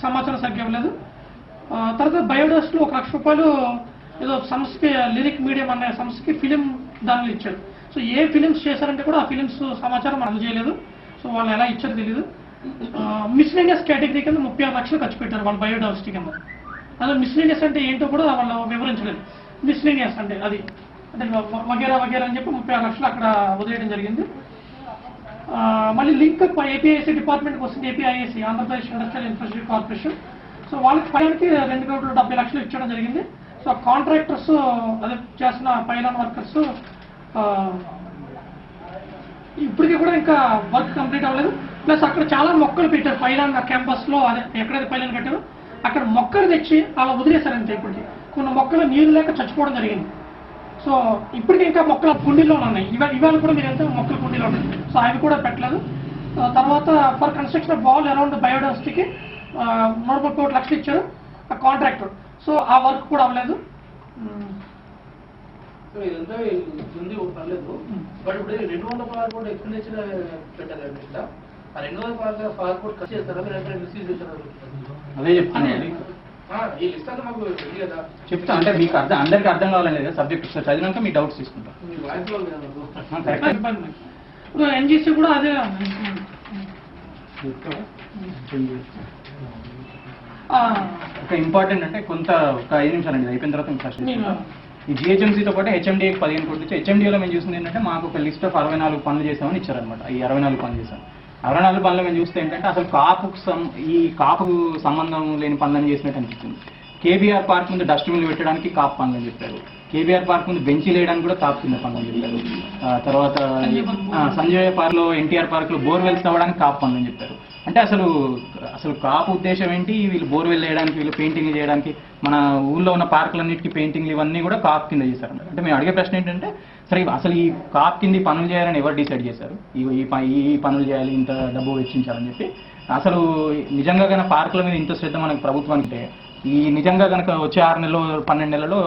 సమాచారం సరిగ్గా ఇవ్వలేదు. తర్వాత బయోడస్లో 1 లక్ష రూపాయలు ఏదో సంస్థకి లిరిక్ మీడియం అనే సంస్థకి ఫిలిం దానిలో ఇచ్చారు. సో ఏ ఫిలిమ్స్ చేశారంటే కూడా ఆ ఫిలిమ్స్ సమాచారం అందజేయలేదు. సో వాళ్ళు ఎలా ఇచ్చారో తెలియదు. మిస్లేనియస్ కేటగిరీ కింద 36 లక్షలు ఖర్చు పెట్టారు వాళ్ళ బయోడైవర్సిటీ కింద. అదే మిస్లేనియస్ అంటే ఏంటో కూడా వాళ్ళు వివరించలేదు. మిస్లేనియస్ అంటే అది అంటే వగేరా వగేరా అని చెప్పి 36 లక్షలు అక్కడ వదిలేయడం జరిగింది. మళ్ళీ లింక్ ఏపీఐసీ డిపార్ట్మెంట్కి వస్తుంది. ఏపీఐఏసీ Andhra Pradesh industrial infrastructure corporation. So వాళ్ళకి పైలకి 2,70,00,000 ఇచ్చడం జరిగింది. సో కాంట్రాక్టర్స్ అదే చేస్తున్న పైలాన్ వర్కర్స్ ఇప్పటికీ కూడా ఇంకా వర్క్ కంప్లీట్ అవ్వలేదు. ప్లస్ అక్కడ చాలా మొక్కలు పెట్టారు పైలాన్ క్యాంపస్లో. అదే ఎక్కడైతే పైలాన్ కట్టారో అక్కడ మొక్కలు తెచ్చి అలా వదిలేశారంతే. ఇప్పటికీ కొన్ని మొక్కలు నీరు లేక చచ్చిపోవడం జరిగింది. సో ఇప్పటికీ ఇంకా మొక్కల కుండీలోనే ఉన్నాయి. ఇవాళ కూడా మీరు ఎంత మొక్కల కుండీలో ఉన్నాయి. సో అవి కూడా పెట్టలేదు. తర్వాత for construction of wall around బయోడైవర్సిటీకి 130 కోట్ల లక్షలు ఇచ్చారు ఆ కాంట్రాక్టర్. సో ఆ వర్క్ కూడా అవ్వలేదు. ఇదంతా ఉంది పర్లేదు. బట్ ఇప్పుడు 216 కోట్ల ఎక్స్పెండిచర్ పెట్టారు. ఆ 216 కోట్లు ఖర్చు చేస్తారా మీరు మిస్యూజ్ చేస్తారు? అదే చెప్తాను. ఈ లిస్ట్ అంతా మాకు కదా చెప్తా అంటే మీకు అందరికీ అర్థం కావాలని లేదా సబ్జెక్ట్ చదివినాక మీ డౌట్స్ తీసుకుంటాం. ఇప్పుడు ఎన్జీసీ కూడా అదే ఒక ఇంపార్టెంట్ అంటే కొంత ఒక 5 నిమిషాలు అండి అయిపోయిన తర్వాత ఫస్ట్ ఈ జిహెచ్ఎంసీతో పాటు హెచ్ఎండిఏకి 15 కోట్లు ఇచ్చి హెచ్ఎండిఏలో మేము చూసింది ఏంటంటే మాకు ఒక లిస్ట్ ఆఫ్ 64 పనులు చేసామని ఇచ్చారనమాట. ఈ 64 పనులు చేసాం. 64 పనులు మేము చూస్తే ఏంటంటే అసలు కాపుకు సంబంధం లేని పనులను చేసినట్టు అనిపిస్తుంది. కేబీఆర్ పార్క్ ముందు డస్ట్బిన్లు పెట్టడానికి కాపు పనులని చెప్పారు. కేబీఆర్ పార్క్ ముందు బెంచీలు వేయడానికి కూడా కాపు కింద పనులని చెప్పారు. తర్వాత సంజయ్ పార్క్లో ఎన్టీఆర్ పార్క్లో బోర్వెల్స్ తవ్వడానికి కాపు పనులని చెప్పారు. అంటే అసలు కాపు ఉద్దేశం ఏంటి? వీళ్ళు బోర్వెల్ వేయడానికి, వీళ్ళు పెయింటింగ్ చేయడానికి, మన ఊళ్ళో ఉన్న పార్కులన్నిటికీ పెయింటింగ్లు ఇవన్నీ కూడా కాపు కింద చేశారు. అంటే మేము అడిగే ప్రశ్న ఏంటంటే సరే అసలు ఈ కాపు కింద పనులు చేయాలని ఎవరు డిసైడ్ చేశారు? ఈ పనులు చేయాలి, ఇంత డబ్బు వెచ్చించాలని చెప్పి. అసలు నిజంగా కనుక పార్కుల మీద ఇంత శ్రద్ధ మనకు ప్రభుత్వానికి ఈ నిజంగా కనుక వచ్చే 6 నెలలో 12 నెలలో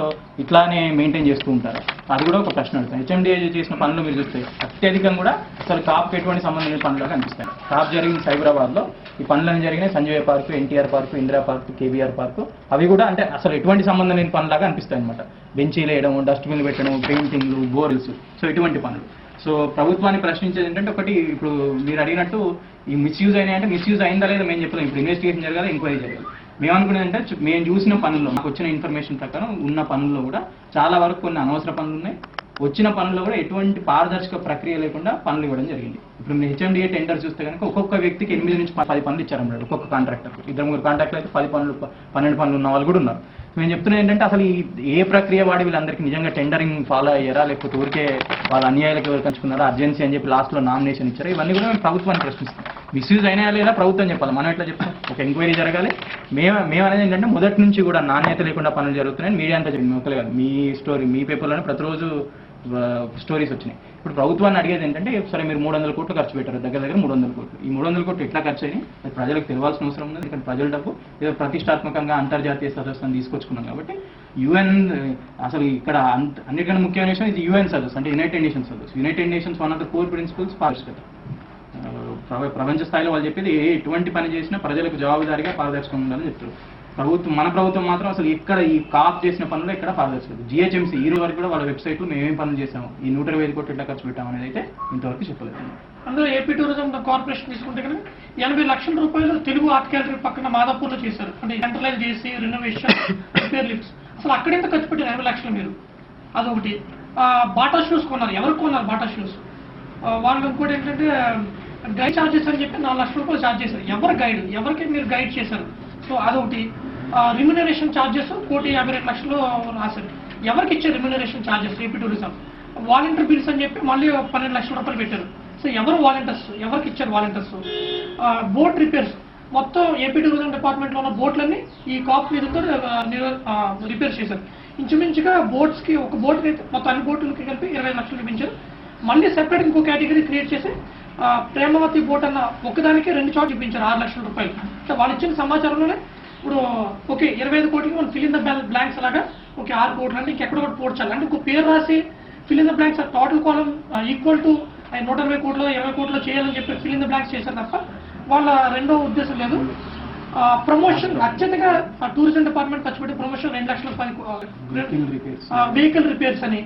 ఇట్లానే మెయింటైన్ చేస్తూ ఉంటారు. అది కూడా ఒక ప్రశ్న అడుగుతాను. హెచ్ఎండిఏ చేసిన పనులు మీరు చూస్తే అత్యధికంగా కూడా అసలు కాపుకి ఎటువంటి సంబంధం లేని పనులుగా కనిపిస్తాయి. కాపు జరిగిన సైబరాబాద్లో ఈ పనులను జరిగినాయి. Sanjay park, NTR park, Indira park, KBR park అవి కూడా అంటే అసలు ఎటువంటి సంబంధం లేని పనులాగా అనిపిస్తాయి అనమాట. బెంచీలు వేయడం, డస్ట్బిన్లు పెట్టడం, పెయింటింగ్లు, బోర్ల్స్, సో ఇటువంటి పనులు. సో ప్రభుత్వాన్ని ప్రశ్నించేది ఏంటంటే ఒకటి ఇప్పుడు మీరు అడిగినట్టు ఈ మిస్యూజ్ అయినాయంటే మిస్యూజ్ అయిందా లేదా మేము చెప్పలేము. ఇప్పుడు ఇన్వెస్టిగేషన్ జరగాలి, ఎంక్వైరీ జరగాలి. మేము అనుకునేదంటే మేము చూసిన పనుల్లో మాకు వచ్చిన ఇన్ఫర్మేషన్ ప్రకారం ఉన్న పనుల్లో కూడా చాలా వరకు కొన్ని అనవసర పనులు ఉన్నాయి. వచ్చిన పనుల్లో కూడా ఎటువంటి పారదర్శక ప్రక్రియ లేకుండా పనులు ఇవ్వడం జరిగింది. ఇప్పుడు మీరు హెచ్ఎండిఏ టెండర్ చూస్తే కనుక ఒక్కొక్క వ్యక్తికి 8 నుంచి 10 పనులు ఇచ్చారన్నాడు. ఒక్కొక్క కాంట్రాక్టర్ 2-3 కాంట్రాక్టర్ అయితే 10 పనులు 12 పనులు ఉన్న వాళ్ళు కూడా ఉన్నారు. మేము చెప్తున్నా ఏంటంటే అసలు ఏ ప్రక్రియ వాడి వీళ్ళందరికీ నిజంగా టెండరింగ్ ఫాలో అయ్యారా, లేకపోతే ఊరికే వాళ్ళ అన్యాయాలకు ఎవరు కంచుకున్నారా, అర్జెన్సీ అని చెప్పి లాస్ట్లో నామినేషన్ ఇచ్చారా, ఇవన్నీ కూడా మేము ప్రభుత్వాన్ని ప్రశ్నిస్తాం. మిస్యూజ్ అయినా లేదా ప్రభుత్వం చెప్పాలి, మనం ఎట్లా చెప్తాం? ఒక ఎంక్వైరీ జరగాలి. మేము అనేది ఏంటంటే మొదటి నుంచి కూడా నాణ్యత లేకుండా పనులు జరుగుతున్నాయని మీడియా అంతా చెప్పింది. ఒకలే కాదు, మీ స్టోరీ మీ పేపర్లోనే ప్రతిరోజు స్టోరీస్ వచ్చినాయి. ఇప్పుడు ప్రభుత్వాన్ని అడిగేది ఏంటంటే సరే మీరు 300 కోట్లు ఖర్చు పెట్టారు, దగ్గర 300 కోట్లు. ఈ 300 కోట్లు ఎట్లా ఖర్చు అయినాయి ప్రజలకు తెలియాల్సిన అవసరం ఉంది. ఎందుకంటే ప్రజల డబ్బు ఏదో ప్రతిష్టాత్మకంగా అంతర్జాతీయ సదస్సును తీసుకొచ్చుకున్నాం కాబట్టి యుఎన్ అసలు ఇక్కడ అన్నిటికన్నా ముఖ్యమైన విషయం ఇది యుఎన్ సదస్సు అంటే యునైటెడ్ నేషన్స్ సదస్సు. United Nations one of the core principles పారదర్శకత. ప్రపంచ స్థాయిలో వాళ్ళు చెప్పేది ఎటువంటి పని చేసినా ప్రజలకు జవాబుదారీగా పారదర్శకంగా ఉండాలని చెప్తారు. మన ప్రభుత్వం మాత్రం అసలు ఇక్కడ ఈ కాప్ చేసిన పనులు ఇక్కడ పారదర్శకత. జిహెచ్ఎంసీ ఈ రోజు వరకు కూడా వాళ్ళ వెబ్సైట్లో మేము ఏం పనులు చేసాము, ఈ 125 కోట్లు ఎట్లా ఖర్చు పెట్టాము అనేది అయితే ఇంతవరకు చెప్పలేదు. అందులో ఏపీ టూరిజం కార్పొరేషన్ తీసుకుంటే కనుక 80 లక్షల రూపాయలు తెలుగు ఆర్ట్ గ్యాలరీ పక్కన మాదాపూర్లో చేశారు. అంటే సెంట్రలైజ్ చేసి రెనోవేషన్, రిపేర్ లిఫ్ట్స్. అసలు అక్కడెంత ఖర్చు పెట్టారు 80 లక్షలు మీరు? అదొకటి. బాటా షూస్ కొన్నారు. ఎవరు కొన్నారు బాటా షూస్? వాళ్ళు ఇంకోటి ఏంటంటే గైడ్ ఛార్జెస్ అని చెప్పి 4 లక్షల రూపాయలు ఛార్జ్ చేశారు. ఎవరు గైడ్, ఎవరికి మీరు గైడ్ చేశారు? సో అదొకటి. రిమ్యునరేషన్ ఛార్జెస్ 1,52,00,000 రాశారు. ఎవరికి ఇచ్చారు remuneration charges? AP tourism. Volunteer bills అని చెప్పి మళ్ళీ 12 లక్షల రూపాయలు పెట్టారు. సో ఎవరు వాలంటీర్స్, ఎవరికి ఇచ్చారు వాలంటీర్స్? బోట్ రిపేర్స్ మొత్తం ఏపీ టూరిజం డిపార్ట్మెంట్లో ఉన్న బోట్లన్నీ ఈ కాప్ మీదతో రిపేర్ చేశారు. ఇంచుమించుగా బోట్స్కి ఒక బోట్కి అయితే మొత్తం అన్ని బోట్లకి కలిపి 25 లక్షలు చూపించారు. మళ్ళీ సెపరేట్ ఇంకో కేటగిరీ క్రియేట్ చేసి ప్రేమవతి బోట్ అన్న ఒకదానికి 2 చోట్ల చూపించారు 6 లక్షల రూపాయలు. సో వాళ్ళు ఇచ్చిన సమాచారంలోనే ఇప్పుడు ఓకే 25 కోట్లకి మనం ఫిల్ ఇన్ ద బ్లాంక్స్ లాగా ఓకే 6 కోట్లు అంటే ఇంకెక్కడ కూడా పోడ్చాలి అంటే ఇంకో పేరు రాసి fill in the blanks total column equal to 120 కోట్లు 20 కోట్లు చేయాలని చెప్పి ఫిల్ ఇన్ ద బ్లాంక్స్ చేశారు తప్ప వాళ్ళ రెండో ఉద్దేశం లేదు. ప్రమోషన్ అత్యధిక టూరిజం డిపార్ట్మెంట్ ఖర్చు పెట్టి ప్రమోషన్ 2 లక్షల వెహికల్ రిపేర్స్ అని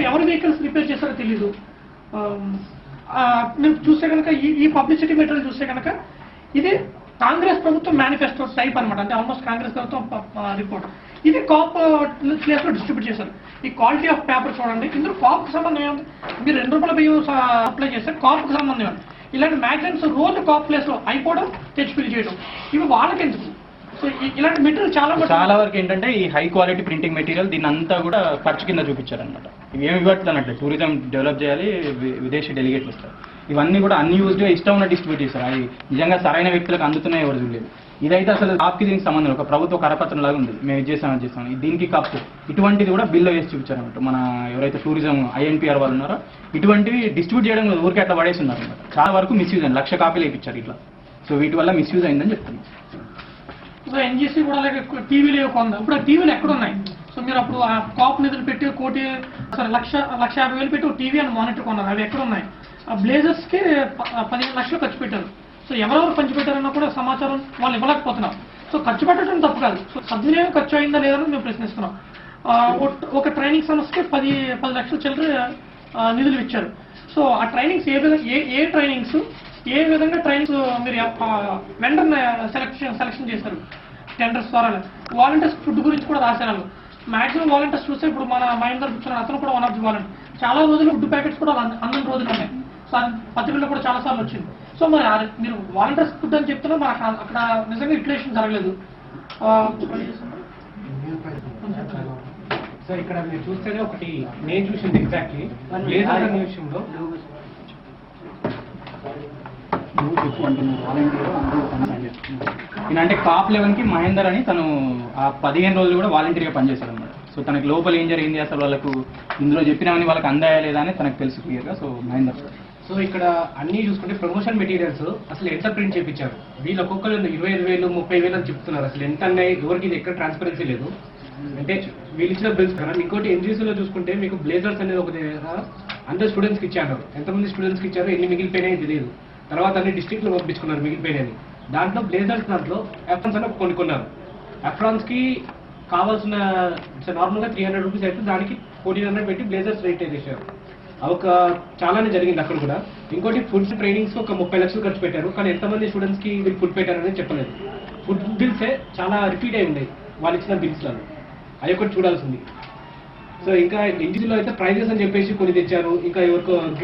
ఎవరు వెహికల్స్ రిపేర్ చేస్తారో తెలీదు. మేము చూస్తే కనుక ఈ పబ్లిసిటీ మెటీరియల్ చూస్తే కనుక ఇది కాంగ్రెస్ ప్రభుత్వం మేనిఫెస్టో టైప్ అనమాట, అంటే ఆల్మోస్ట్ కాంగ్రెస్ ప్రభుత్వం రిపోర్ట్. ఇది కాప్ ప్లేస్ లో డిస్ట్రిబ్యూట్ చేశారు. ఈ క్వాలిటీ ఆఫ్ పేపర్ చూడండి, ఇందులో కాప్కి సంబంధం ఏముంది? మీరు 2 రూపాయల బియ్యం అప్లై చేస్తే కాప్కి సంబంధం ఏముంది? ఇలాంటి మ్యాగజైన్స్ రోజు కాప్ ప్లేస్ లో అయిపోవడం, తెచ్చి ఫిల్ చేయడం, ఇవి వాళ్ళకి ఎందుకు? సో ఇలాంటి మెటీరియల్ చాలా వరకు ఏంటంటే ఈ హై క్వాలిటీ ప్రింటింగ్ మెటీరియల్ దీని అంతా కూడా ఖర్చు కింద చూపించారనమాట. ఏమి ఇవ్వట్లన్నట్టు టూరిజం డెవలప్ చేయాలి, విదేశీ డెలిగేట్లు వస్తారు, ఇవన్నీ కూడా అన్యూజ్డ్గా ఇష్టం ఉన్న డిస్ట్రిబ్యూట్ చేస్తారు. అది నిజంగా సరైన వ్యక్తులకు అందుతున్నాయి ఎవరు చూడలేదు. ఇదైతే అసలు కాప్కి దీనికి సంబంధం, ఒక ప్రభుత్వ కరపత్రం లాగా ఉంది, మేము ఇది చేస్తాం అది చేస్తాం, దీనికి కాపు ఇటువంటిది కూడా బిల్లో వేసి చూపించారన్నమాట. మన ఎవరైతే టూరిజం INPR వాళ్ళు ఉన్నారో ఇటువంటివి డిస్ట్రిబ్యూట్ చేయడం ఊరికే అట్లా పడేసి ఉన్నారు అనమాట. చాలా వరకు మిస్యూజ్ అయింది, 1,00,000 కాపీలు వేయించారు ఇట్లా. సో వీటి వల్ల మిస్యూజ్ అయిందని చెప్తున్నాం. సో NGC కూడా అలాగే టీవీలు కొందా, ఇప్పుడు ఆ టీవీలు ఎక్కడున్నాయి? సో మీరు అప్పుడు ఆ కాప్ నిధులు పెట్టి 1,50,000 పెట్టి టీవీ అని మానిటర్ కొన్నారు, అవి ఎక్కడ ఉన్నాయి? ఆ బ్లేజర్స్కి 15 లక్షలు ఖర్చు పెట్టారు. సో ఎవరెవరు పంచిపెట్టారన్నా కూడా సమాచారం వాళ్ళు ఇవ్వలేకపోతున్నాం. సో ఖర్చు పెట్టడం తప్పు కాదు, సో సద్వినియోగం ఖర్చు అయిందా లేదని మేము ప్రశ్నిస్తున్నాం. ఒక ట్రైనింగ్ సంస్థకి 10 లక్షల చిల్లర నిధులు ఇచ్చారు. సో ఆ ట్రైనింగ్స్ ఏ ట్రైనింగ్స్ ఏ విధంగా ట్రైనింగ్స్ మీరు వెండర్ సెలక్షన్ చేశారు టెండర్స్ ద్వారా? వాలంటీర్స్ ఫుడ్ గురించి కూడా రాశారు. మాక్సిమం వాలంటీర్స్ చూస్తే ఇప్పుడు మన మహేందర్ కూర్చున్న అతను కూడా వన్ ఆఫ్ ది వాలంటీర్. చాలా రోజులు ఫుడ్ ప్యాకెట్స్ కూడా అందరి రోజులు ఉన్నాయి, పత్రికల్లో కూడా చాలా సార్లు వచ్చింది. సో మరి మీరు వాలంటీర్స్ ఫుడ్ అని చెప్తున్నా మరి అక్కడ నిజంగా యూటిలైజేషన్ జరగలేదు. సార్ ఇక్కడ మీరు చూస్తేనే ఒకటి నేను చూసింది ఎగ్జాక్ట్లీ బ్లేజర్ అనే విషయంలో అంటే కాప్ 11కి మహేందర్ అని తను ఆ 15 రోజులు కూడా వాలంటీర్గా పనిచేశాడు అనమాట. సో తనకి లోపల ఏం జరిగింది, అసలు వాళ్ళకు ఇందులో చెప్పినామని వాళ్ళకి అందాయా లేదా అని తనకు తెలుసు క్లియర్గా. సో మహేందర్ సో ఇక్కడ అన్ని చూసుకుంటే ప్రమోషన్ మెటీరియల్స్ అసలు ఎంత ప్రింట్ చేయించారు? వీళ్ళు ఒక్కొక్కరు 25,000 30,000 అని చెప్తున్నారు. అసలు ఎంత అన్నాయి ఎవరికి ఇది ఎక్కడ ట్రాన్స్పరెన్సీ లేదు. అంటే వీళ్ళు ఇచ్చిన బిల్స్ కదా. ఇంకోటి NGCలో చూసుకుంటే మీకు బ్లేజర్స్ అనేది ఒక అందరు స్టూడెంట్స్కి ఇచ్చారు. ఎంతమంది స్టూడెంట్స్కి ఇచ్చారో ఎన్ని మిగిలిపోయినాయి తెలియదు. తర్వాత అన్ని డిస్ట్రిక్ట్లో పంపించుకున్నారు మిగిలిపోయినాయి. దాంట్లో బ్లేజర్స్ దాంట్లో అఫ్రాన్స్ అని కొనుక్కున్నారు. అఫ్రాన్స్కి కావాల్సిన నార్మల్గా 300 రూపీస్ అయితే దానికి 1400 పెట్టి బ్లేజర్స్ రేట్ చేశారు. ఒక చాలానే జరిగింది అక్కడ కూడా. ఇంకోటి ఫుడ్ ట్రైనింగ్స్కి ఒక 30 లక్షలు ఖర్చు పెట్టారు, కానీ ఎంతమంది స్టూడెంట్స్కి వీళ్ళు ఫుడ్ పెట్టారనేది చెప్పలేదు. ఫుడ్ బిల్సే చాలా రిపీట్ అయి ఉన్నాయి వాళ్ళు ఇచ్చిన బిల్స్లో, అది ఒకటి చూడాల్సింది. సో ఇంకా NGCలో అయితే ప్రైజెస్ అని చెప్పేసి కొన్ని తెచ్చారు, ఇంకా ఎవరికో